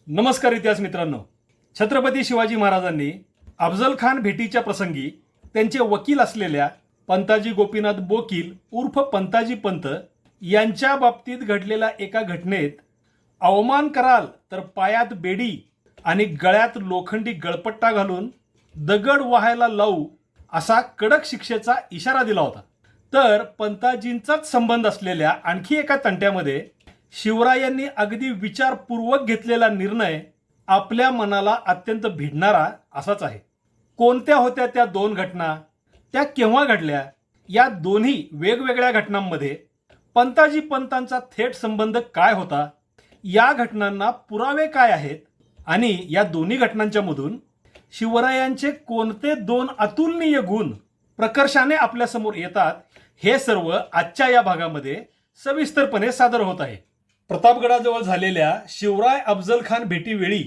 नमस्कार इतिहास मित्रांनो. छत्रपती शिवाजी महाराजांनी अफजल खान भेटीच्या प्रसंगी त्यांचे वकील असलेल्या पंताजी गोपीनाथ बोकील उर्फ पंताजी पंत यांच्या बाबतीत घडलेल्या एका घटनेत अवमान कराल तर पायात बेडी आणि गळ्यात लोखंडी गळपट्टा घालून दगड वाहायला लावू असा कडक शिक्षेचा इशारा दिला होता. तर पंताजींचाच संबंध असलेल्या आणखी एका तंट्यामध्ये शिवरायांनी अगदी विचारपूर्वक घेतलेला निर्णय आपल्या मनाला अत्यंत भिडणारा असाच आहे. कोणत्या होत्या त्या दोन घटना, त्या केव्हा घडल्या, या दोन्ही वेगवेगळ्या घटनांमध्ये पंताजी पंतांचा थेट संबंध काय होता, या घटनांना पुरावे काय आहेत आणि या दोन्ही घटनांच्या मधून शिवरायांचे कोणते दोन अतुलनीय गुण प्रकर्षाने आपल्यासमोर येतात, हे सर्व आजच्या या भागामध्ये सविस्तरपणे सादर होत आहे. प्रतापगडाजवळ झालेल्या शिवराय अफजल खान भेटीवेळी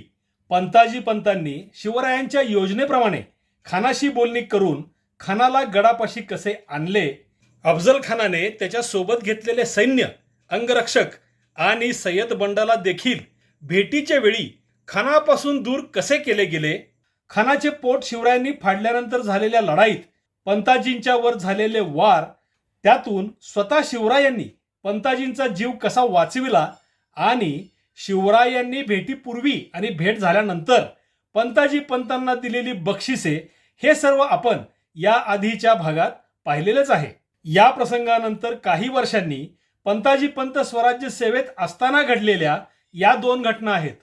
पंताजी पंतांनी शिवरायांच्या योजनेप्रमाणे खानाशी बोलणी करून खानाला गडापाशी कसे आणले, अफजल खानाने त्याच्या सोबत घेतलेले सैन्य, अंगरक्षक आणि सय्यद बंडाला देखील भेटीच्या वेळी खानापासून दूर कसे केले गेले, खानाचे पोट शिवरायांनी फाडल्यानंतर झालेल्या लढाईत पंताजींच्या वर झालेले वार, त्यातून स्वतः शिवरायांनी पंताजींचा जीव कसा वाचविला आणि शिवरायांनी भेटीपूर्वी आणि भेट झाल्यानंतर पंताजी पंतांना दिलेली बक्षिसे, हे सर्व आपण या आधीच्या भागात पाहिलेलेच आहे. या प्रसंगानंतर काही वर्षांनी पंताजी पंत स्वराज्य सेवेत असताना घडलेल्या या दोन घटना आहेत.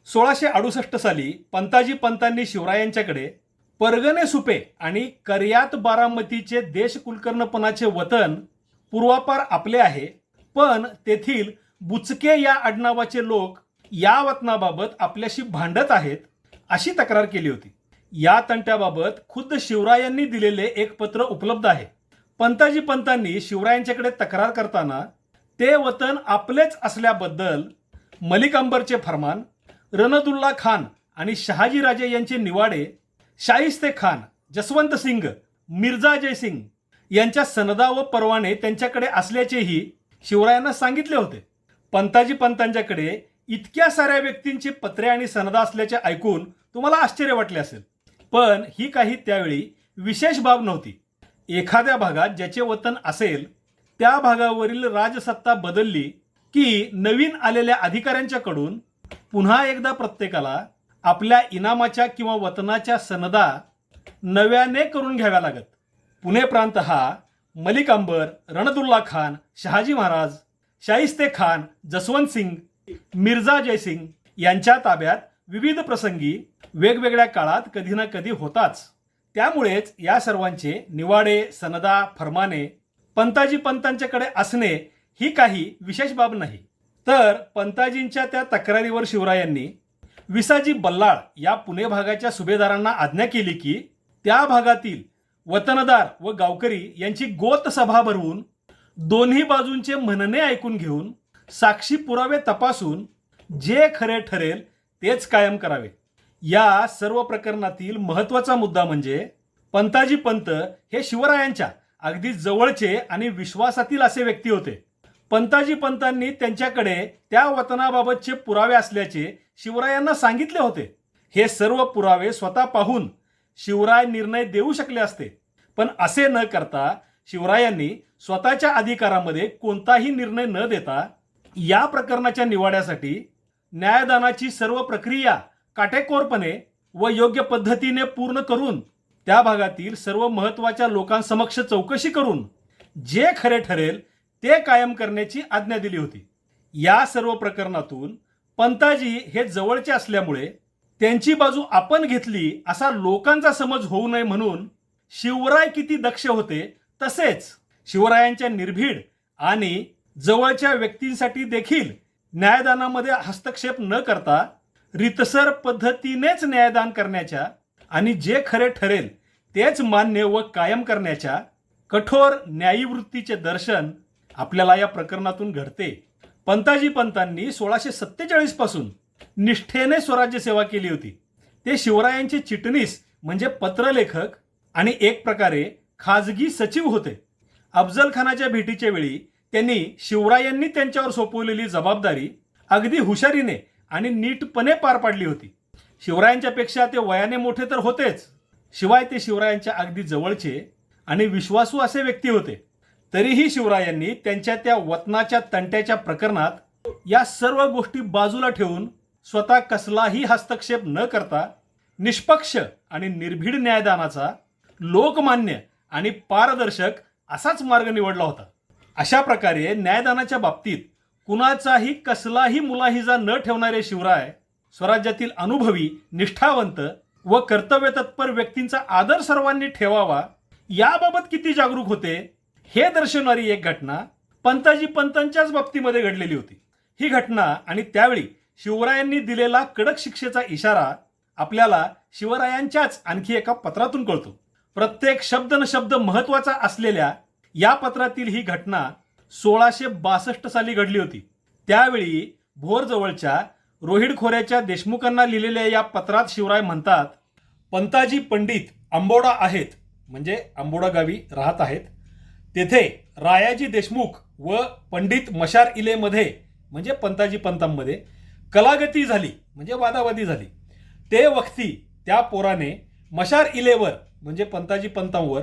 1668 साली पंताजी पंतांनी शिवरायांच्याकडे परगणे सुपे आणि कर्यात बारामतीचे देशकुलकर्णपणाचे वतन पूर्वापार आपले आहे, पण तेथील बुचके या आडनावाचे लोक या वतनाबाबत आपल्याशी भांडत आहेत, अशी तक्रार केली होती. या तंट्याबाबत खुद्द शिवरायांनी दिलेले एक पत्र उपलब्ध आहे. पंताजी पंतांनी शिवरायांच्याकडे तक्रार करताना ते वतन आपलेच असल्याबद्दल मलिक अंबरचे फरमान, रणदुल्ला खान आणि शहाजीराजे यांचे निवाडे, शाहिस्ते खान, जसवंत सिंग, मिर्झा जयसिंग यांच्या सनदा व परवाने त्यांच्याकडे असल्याचेही शिवरायांना सांगितले होते. पंताजी पंतांच्याकडे इतक्या साऱ्या व्यक्तींची पत्रे आणि सनदा असल्याचे ऐकून तुम्हाला आश्चर्य वाटले असेल, पण ही काही त्यावेळी विशेष बाब नव्हती. एखाद्या भागात ज्याचे वतन असेल त्या भागावरील राजसत्ता बदलली की नवीन आलेल्या अधिकाऱ्यांच्याकडून पुन्हा एकदा प्रत्येकाला आपल्या इनामाच्या किंवा वतनाच्या सनदा नव्याने करून घ्याव्या लागत. पुणे प्रांत हा मलिक अंबर, रणदुल्ला खान, शहाजी महाराज, शाहिस्ते खान, जसवंत सिंग, मिर्झा जयसिंग यांच्या ताब्यात विविध प्रसंगी वेगवेगळ्या काळात कधी ना कधी होताच. त्यामुळेच या सर्वांचे निवाडे, सनदा, फरमाने पंताजी पंतांच्याकडे असणे ही काही विशेष बाब नाही. तर पंताजींच्या त्या तक्रारीवर शिवरायांनी विसाजी बल्लाळ या पुणे भागाच्या सुभेदारांना आज्ञा केली की त्या भागातील वतनदार व गावकरी यांची गोत सभा भरवून दोन्ही बाजूंचे म्हणणे ऐकून घेऊन साक्षी पुरावे तपासून जे खरे ठरेल तेच कायम करावे. या सर्व प्रकरणातील महत्त्वाचा मुद्दा म्हणजे पंताजी पंत हे शिवरायांच्या अगदी जवळचे आणि विश्वासातील असे व्यक्ती होते. पंताजी पंतांनी त्यांच्याकडे त्या वतनाबाबतचे पुरावे असल्याचे शिवरायांना सांगितले होते. हे सर्व पुरावे स्वतः पाहून शिवराय निर्णय देऊ शकले असते, पण असे न करता शिवरायांनी स्वतःच्या अधिकारामध्ये कोणताही निर्णय न देता या प्रकरणाच्या निवाड्यासाठी न्यायदानाची सर्व प्रक्रिया काटेकोरपणे व योग्य पद्धतीने पूर्ण करून त्या भागातील सर्व महत्त्वाच्या लोकांसमक्ष चौकशी करून जे खरे ठरेल ते कायम करण्याची आज्ञा दिली होती. या सर्व प्रकरणातून पंताजी हे जवळचे असल्यामुळे त्यांची बाजू आपण घेतली असा लोकांचा समज होऊ नये म्हणून शिवराय किती दक्ष होते, तसेच शिवरायांच्या निर्भीड आणि जवळच्या व्यक्तींसाठी देखील न्यायदानामध्ये हस्तक्षेप न करता रीतसर पद्धतीनेच न्यायदान करण्याच्या आणि जे खरे ठरेल तेच मान्य व कायम करण्याच्या कठोर न्यायी वृत्तीचे दर्शन आपल्याला या प्रकरणातून घडते. पंताजी पंतांनी 1647 पासून निष्ठेने स्वराज्य सेवा केली होती. ते शिवरायांचे चिटणीस म्हणजे पत्रलेखक आणि एक प्रकारे खाजगी सचिव होते. अफजल खानाच्या भेटीच्या वेळी त्यांनी शिवरायांनी त्यांच्यावर सोपवलेली जबाबदारी अगदी हुशारीने आणि नीटपणे पार पाडली होती. शिवरायांच्या पेक्षा ते वयाने मोठे तर होतेच, शिवाय ते शिवरायांच्या अगदी जवळचे आणि विश्वासू असे व्यक्ती होते. तरीही शिवरायांनी त्यांच्या त्या वतनाच्या तंट्याच्या प्रकरणात या सर्व गोष्टी बाजूला ठेवून स्वतः कसलाही हस्तक्षेप न करता निष्पक्ष आणि निर्भीड न्यायदानाचा लोकमान्य आणि पारदर्शक असाच मार्ग निवडला होता. अशा प्रकारे न्यायदानाच्या बाबतीत कुणाचाही कसलाही मुलाहिजा न ठेवणारे शिवराय स्वराज्यातील अनुभवी, निष्ठावंत व कर्तव्यतत्पर व्यक्तींचा आदर सर्वांनी ठेवावा याबाबत किती जागरूक होते हे दर्शवणारी एक घटना पंताजी पंतांच्याच बाबतीमध्ये घडलेली होती. ही घटना आणि त्यावेळी शिवरायांनी दिलेला कडक शिक्षेचा इशारा आपल्याला शिवरायांच्याच आणखी एका पत्रातून कळतो. प्रत्येक शब्द न शब्द महत्वाचा असलेल्या या पत्रातील ही घटना 1662 साली घडली होती. त्यावेळी भोरजवळच्या रोहिड खोऱ्याच्या देशमुखांना लिहिलेल्या या पत्रात शिवराय म्हणतात, पंताजी पंडित आंबोडा आहेत, म्हणजे आंबोडा गावी राहत आहेत. तेथे रायाजी देशमुख व पंडित मशार इलेमध्ये म्हणजे पंताजी पंतांमध्ये कलागती झाली, म्हणजे वादावादी झाली. ते वक्ती त्या पोराने मशार इलेवर म्हणजे पंताजी पंतांवर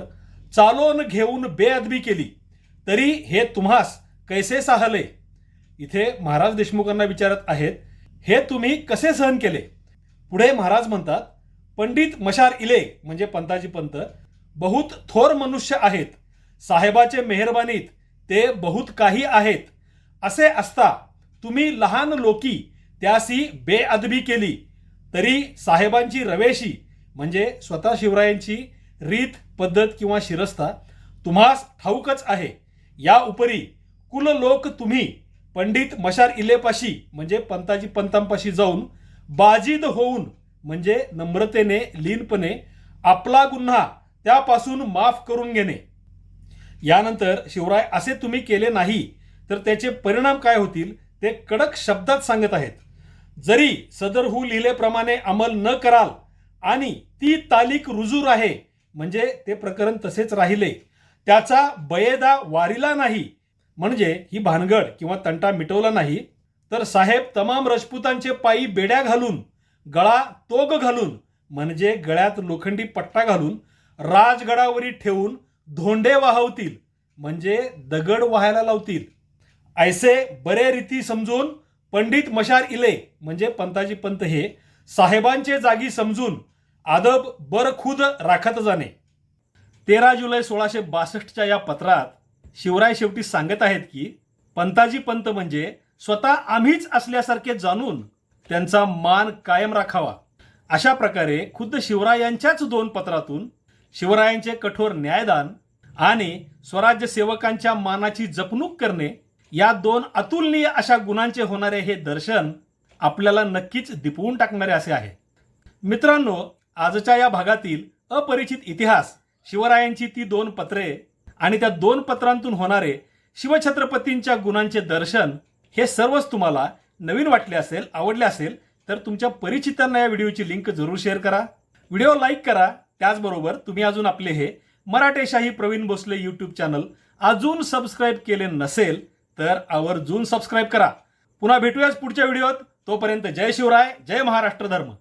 चालोन घेऊन बेअदबी केली, तरी हे तुम्हास कैसे साहले. इथे महाराज देशमुखांना विचारत आहेत, हे तुम्ही कसे सहन केले. पुढे महाराज म्हणतात, पंडित मशार इले म्हणजे पंताजी पंत बहुत थोर मनुष्य आहेत, साहेबाचे मेहरबानीत ते बहुत काही आहेत. असे असता तुम्ही लहान लोकी त्यासी बेअदबी केली, तरी साहेबांची रवेशी म्हणजे स्वतः शिवरायांची रीत पद्धत किंवा शिरस्ता तुम्हास ठाऊकच आहे. या उपरी कुल लोक तुम्ही पंडित मशार इलेपाशी म्हणजे पंताजी पंतांपाशी जाऊन बाजीद होऊन म्हणजे नम्रतेने लीनपणे आपला गुन्हा त्यापासून माफ करून घेणे. यानंतर शिवराय असे तुम्ही केले नाही तर त्याचे परिणाम काय होतील ते कडक शब्दात सांगत आहेत. जरी सदरहू लिहिलेप्रमाणे अंमल न कराल आणि ती तालीक रुजू आहे म्हणजे ते प्रकरण तसेच राहिले, त्याचा बयेदा वारिला नाही म्हणजे ही भानगड किंवा तंटा मिटवला नाही, तर साहेब तमाम राजपुतांचे पायी बेड्या घालून गळा तोग घालून म्हणजे गळ्यात लोखंडी पट्टा घालून राजगडावरी ठेवून धोंडे वाहवतील म्हणजे दगड वाहायला लावतील. ऐसे बरे रीती समजून पंडित मशार इले म्हणजे पंताजी पंत हे साहेबांचे जागी समजून आदब बरखुद राखत जाणे. 13 जुलै 1662च्या या पत्रात शिवराय शेवटी सांगत आहेत की पंताजी पंत म्हणजे स्वतः आम्हीच असल्यासारखे जाणून त्यांचा मान कायम राखावा. अशा प्रकारे खुद्द शिवरायांच्याच 2 पत्रातून शिवरायांचे कठोर न्यायदान आणि स्वराज्य सेवकांच्या मानाची जपणूक करणे या 2 अतुलनीय अशा गुणांचे होणारे हे दर्शन आपल्याला नक्कीच दिपवून टाकणारे असे आहे. मित्रांनो, आजच्या या भागातील अपरिचित इतिहास, शिवरायांची ती 2 पत्रे आणि त्या 2 पत्रांतून होणारे शिवछत्रपतींच्या गुणांचे दर्शन हे सर्वच तुम्हाला नवीन वाटले असेल, आवडले असेल तर तुमच्या परिचितांना या व्हिडिओची लिंक जरूर शेअर करा, व्हिडिओ लाईक करा. त्याचबरोबर तुम्ही अजून आपले हे मराठेशाही प्रवीण भोसले यूट्यूब चॅनल अजून सबस्क्राईब केले नसेल तर आवर्जून सबस्क्राईब करा. पुन्हा भेटूयाच पुढच्या व्हिडिओत. तोपर्यंत जय शिवराय, जय महाराष्ट्र धर्म.